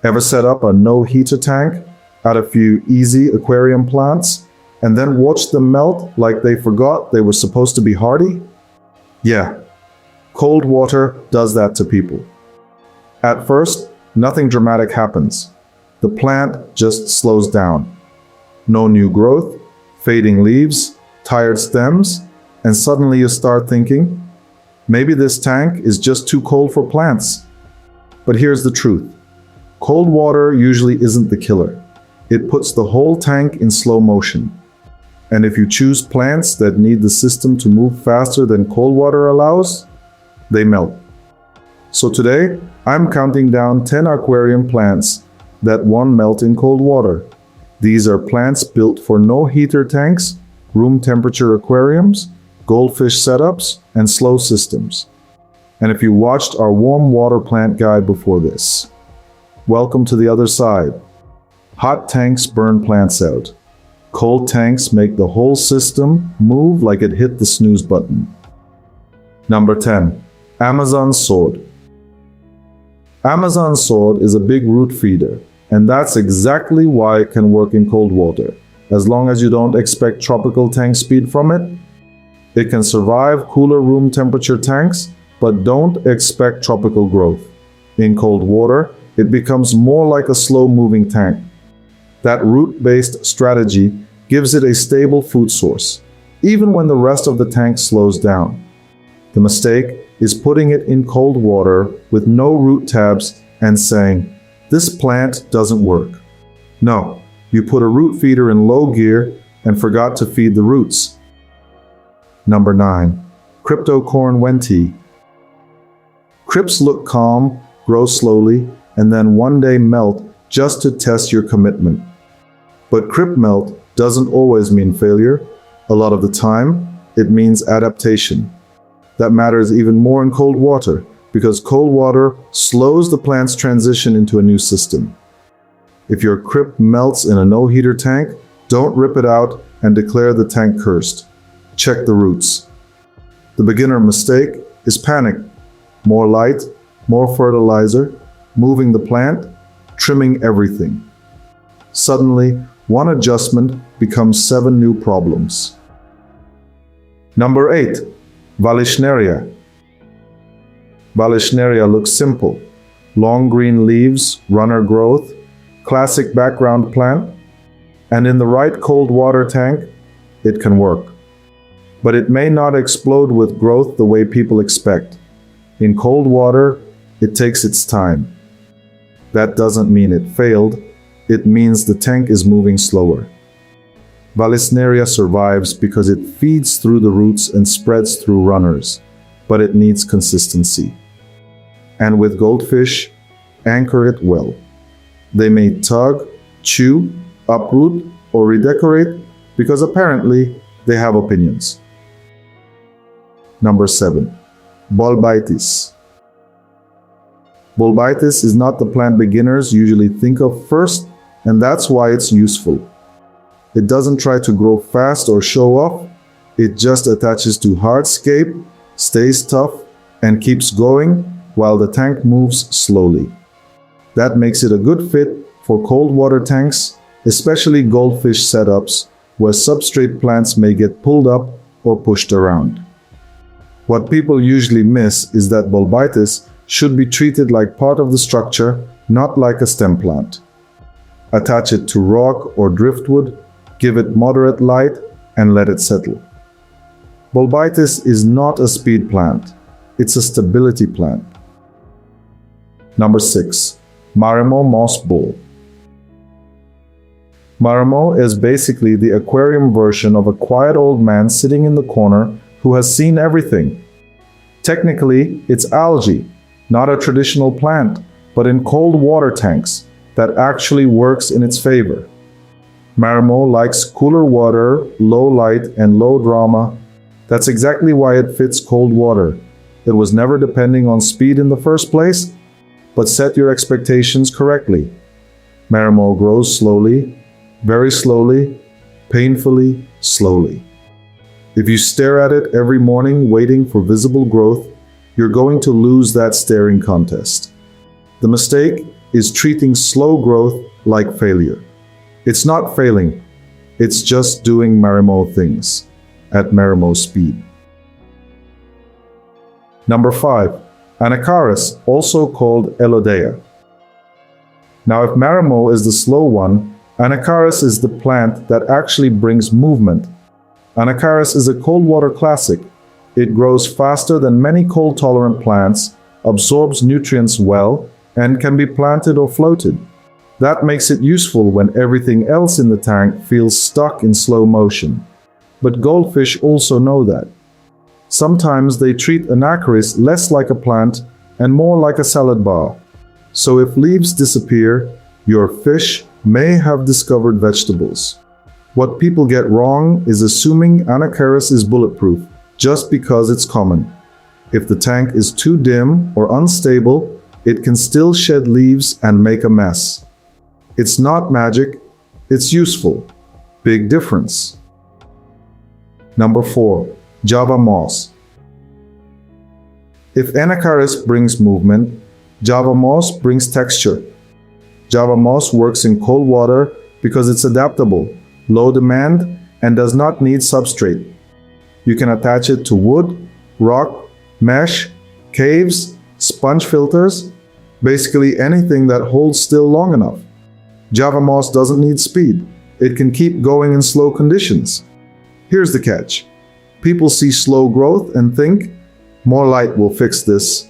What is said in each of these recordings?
Ever set up a no-heater tank, add a few easy aquarium plants, and then watch them melt like they forgot they were supposed to be hardy? Yeah, cold water does that to people. At first, nothing dramatic happens. The plant just slows down. No new growth, fading leaves, tired stems, and suddenly you start thinking, maybe this tank is just too cold for plants. But here's the truth. Cold water usually isn't the killer. It puts the whole tank in slow motion. And if you choose plants that need the system to move faster than cold water allows, they melt. So today, I'm counting down 10 aquarium plants that won't melt in cold water. These are plants built for no-heater tanks, room temperature aquariums, goldfish setups, and slow systems. And if you watched our warm water plant guide before this, welcome to the other side. Hot tanks burn plants out. Cold tanks make the whole system move like it hit the snooze button. Number 10. Amazon sword. Amazon sword is a big root feeder, and that's exactly why it can work in cold water. As long as you don't expect tropical tank speed from it, it can survive cooler room temperature tanks, but don't expect tropical growth. In cold water, it becomes more like a slow-moving tank. That root-based strategy gives it a stable food source, even when the rest of the tank slows down. The mistake is putting it in cold water with no root tabs and saying, "This plant doesn't work." No, you put a root feeder in low gear and forgot to feed the roots. Number 9. Cryptocoryne Wendtii. Crypts look calm, grow slowly, and then one day melt just to test your commitment. But crypt melt doesn't always mean failure. A lot of the time, it means adaptation. That matters even more in cold water, because cold water slows the plant's transition into a new system. If your crypt melts in a no-heater tank, don't rip it out and declare the tank cursed. Check the roots. The beginner mistake is panic. More light, more fertilizer, moving the plant, trimming everything. Suddenly, one adjustment becomes 7 new problems. Number 8. Vallisneria. Vallisneria looks simple. Long green leaves, runner growth, classic background plant, and in the right cold water tank, it can work. But it may not explode with growth the way people expect. In cold water, it takes its time. That doesn't mean it failed, it means the tank is moving slower. Vallisneria survives because it feeds through the roots and spreads through runners, but it needs consistency. And with goldfish, anchor it well. They may tug, chew, uproot, or redecorate because apparently they have opinions. Number 7. Bolbitis. Bolbitis is not the plant beginners usually think of first, and that's why it's useful. It doesn't try to grow fast or show off. It just attaches to hardscape, stays tough, and keeps going while the tank moves slowly. That makes it a good fit for cold water tanks, especially goldfish setups where substrate plants may get pulled up or pushed around. What people usually miss is that Bolbitis should be treated like part of the structure, not like a stem plant. Attach it to rock or driftwood, give it moderate light, and let it settle. Bolbitis is not a speed plant, it's a stability plant. Number 6. Marimo moss bull. Marimo is basically the aquarium version of a quiet old man sitting in the corner who has seen everything. Technically, it's algae, not a traditional plant, but in cold water tanks that actually works in its favor. Marimo likes cooler water, low light, and low drama. That's exactly why it fits cold water. It was never depending on speed in the first place, but set your expectations correctly. Marimo grows slowly, very slowly, painfully slowly. If you stare at it every morning waiting for visible growth, you're going to lose that staring contest. The mistake is treating slow growth like failure. It's not failing, it's just doing Marimo things at Marimo speed. Number 5. Anacharis, also called Elodea. Now, if Marimo is the slow one, Anacharis is the plant that actually brings movement. Anacharis is a cold water classic. It grows faster than many cold-tolerant plants, absorbs nutrients well, and can be planted or floated. That makes it useful when everything else in the tank feels stuck in slow motion. But goldfish also know that. Sometimes they treat Anacharis less like a plant and more like a salad bar. So if leaves disappear, your fish may have discovered vegetables. What people get wrong is assuming Anacharis is bulletproof just because it's common. If the tank is too dim or unstable, it can still shed leaves and make a mess. It's not magic, it's useful. Big difference. Number 4. Java moss. If Anacharis brings movement, Java moss brings texture. Java moss works in cold water because it's adaptable, low demand, and does not need substrate. You can attach it to wood, rock, mesh, caves, sponge filters, basically anything that holds still long enough. Java moss doesn't need speed. It can keep going in slow conditions. Here's the catch. People see slow growth and think, more light will fix this.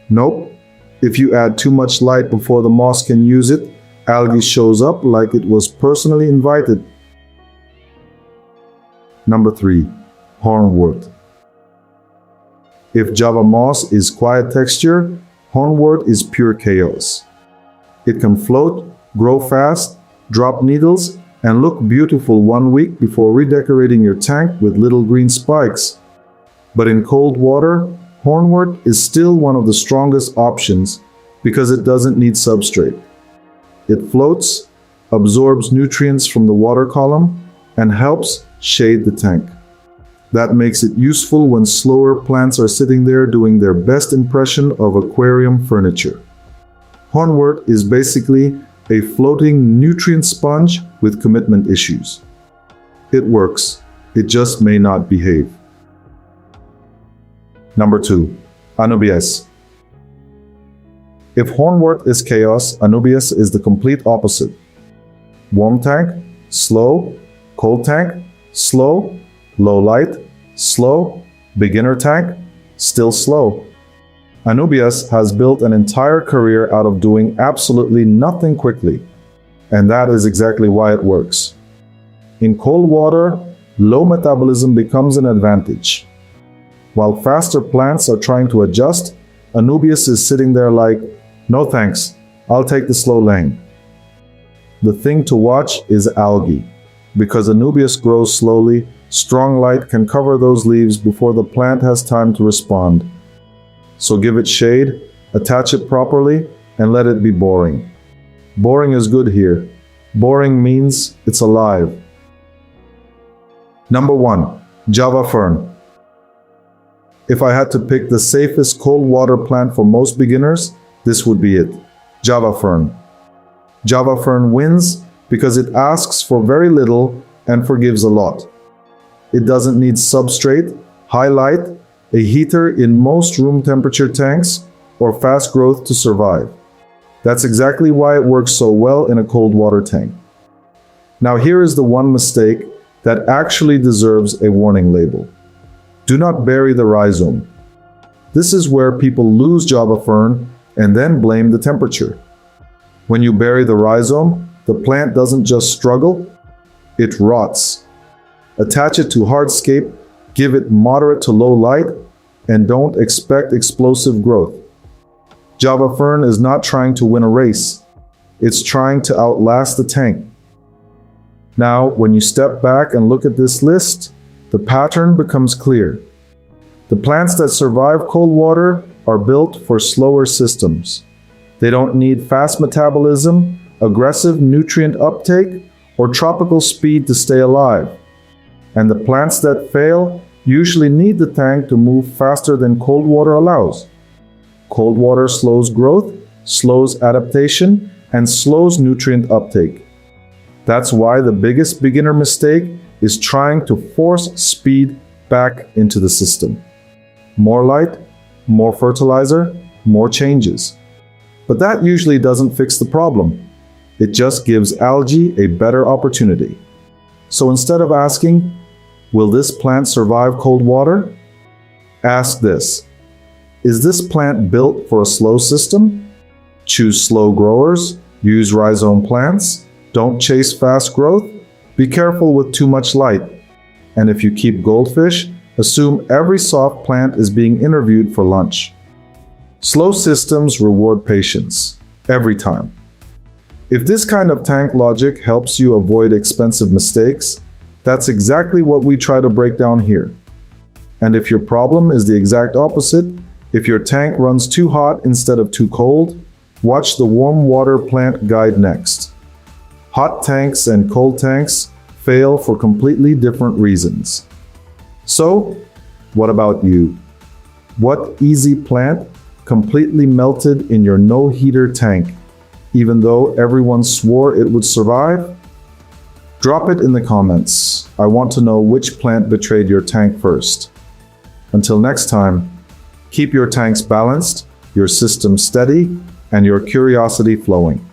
Nope. If you add too much light before the moss can use it, algae shows up like it was personally invited. Number 3. Hornwort. If Java moss is quiet texture, Hornwort is pure chaos. It can float, grow fast, drop needles, and look beautiful 1 week before redecorating your tank with little green spikes. But in cold water, Hornwort is still one of the strongest options because it doesn't need substrate. It floats, absorbs nutrients from the water column, and helps shade the tank. That makes it useful when slower plants are sitting there doing their best impression of aquarium furniture. Hornwort is basically a floating nutrient sponge with commitment issues. It works, it just may not behave. Number 2. Anubias. If Hornwort is chaos, Anubias is the complete opposite. Warm tank, slow. Cold tank, slow. Low light, slow. Beginner tank, still slow. Anubias has built an entire career out of doing absolutely nothing quickly. And that is exactly why it works. In cold water, low metabolism becomes an advantage. While faster plants are trying to adjust, Anubias is sitting there like, no thanks, I'll take the slow lane. The thing to watch is algae. Because Anubias grows slowly, strong light can cover those leaves before the plant has time to respond. So give it shade, attach it properly, and let it be boring. Boring is good here. Boring means it's alive. Number 1. Java Fern. If I had to pick the safest cold water plant for most beginners, this would be it. Java Fern. Java Fern wins because it asks for very little and forgives a lot. It doesn't need substrate, high light, a heater in most room temperature tanks, or fast growth to survive. That's exactly why it works so well in a cold water tank. Now here is the one mistake that actually deserves a warning label. Do not bury the rhizome. This is where people lose Java Fern and then blame the temperature. When you bury the rhizome, the plant doesn't just struggle, it rots. Attach it to hardscape, give it moderate to low light, and don't expect explosive growth. Java Fern is not trying to win a race. It's trying to outlast the tank. Now, when you step back and look at this list, the pattern becomes clear. The plants that survive cold water are built for slower systems. They don't need fast metabolism, aggressive nutrient uptake, or tropical speed to stay alive. And the plants that fail usually need the tank to move faster than cold water allows. Cold water slows growth, slows adaptation, and slows nutrient uptake. That's why the biggest beginner mistake is trying to force speed back into the system. More light, more fertilizer, more changes. But that usually doesn't fix the problem. It just gives algae a better opportunity. So instead of asking, will this plant survive cold water? Ask this: is this plant built for a slow system? Choose slow growers, use rhizome plants, don't chase fast growth, be careful with too much light. And if you keep goldfish, assume every soft plant is being interviewed for lunch. Slow systems reward patience, every time. If this kind of tank logic helps you avoid expensive mistakes, that's exactly what we try to break down here. And if your problem is the exact opposite, if your tank runs too hot instead of too cold, watch the warm water plant guide next. Hot tanks and cold tanks fail for completely different reasons. So, what about you? What easy plant completely melted in your no-heater tank, even though everyone swore it would survive? Drop it in the comments. I want to know which plant betrayed your tank first. Until next time, keep your tanks balanced, your system steady, and your curiosity flowing.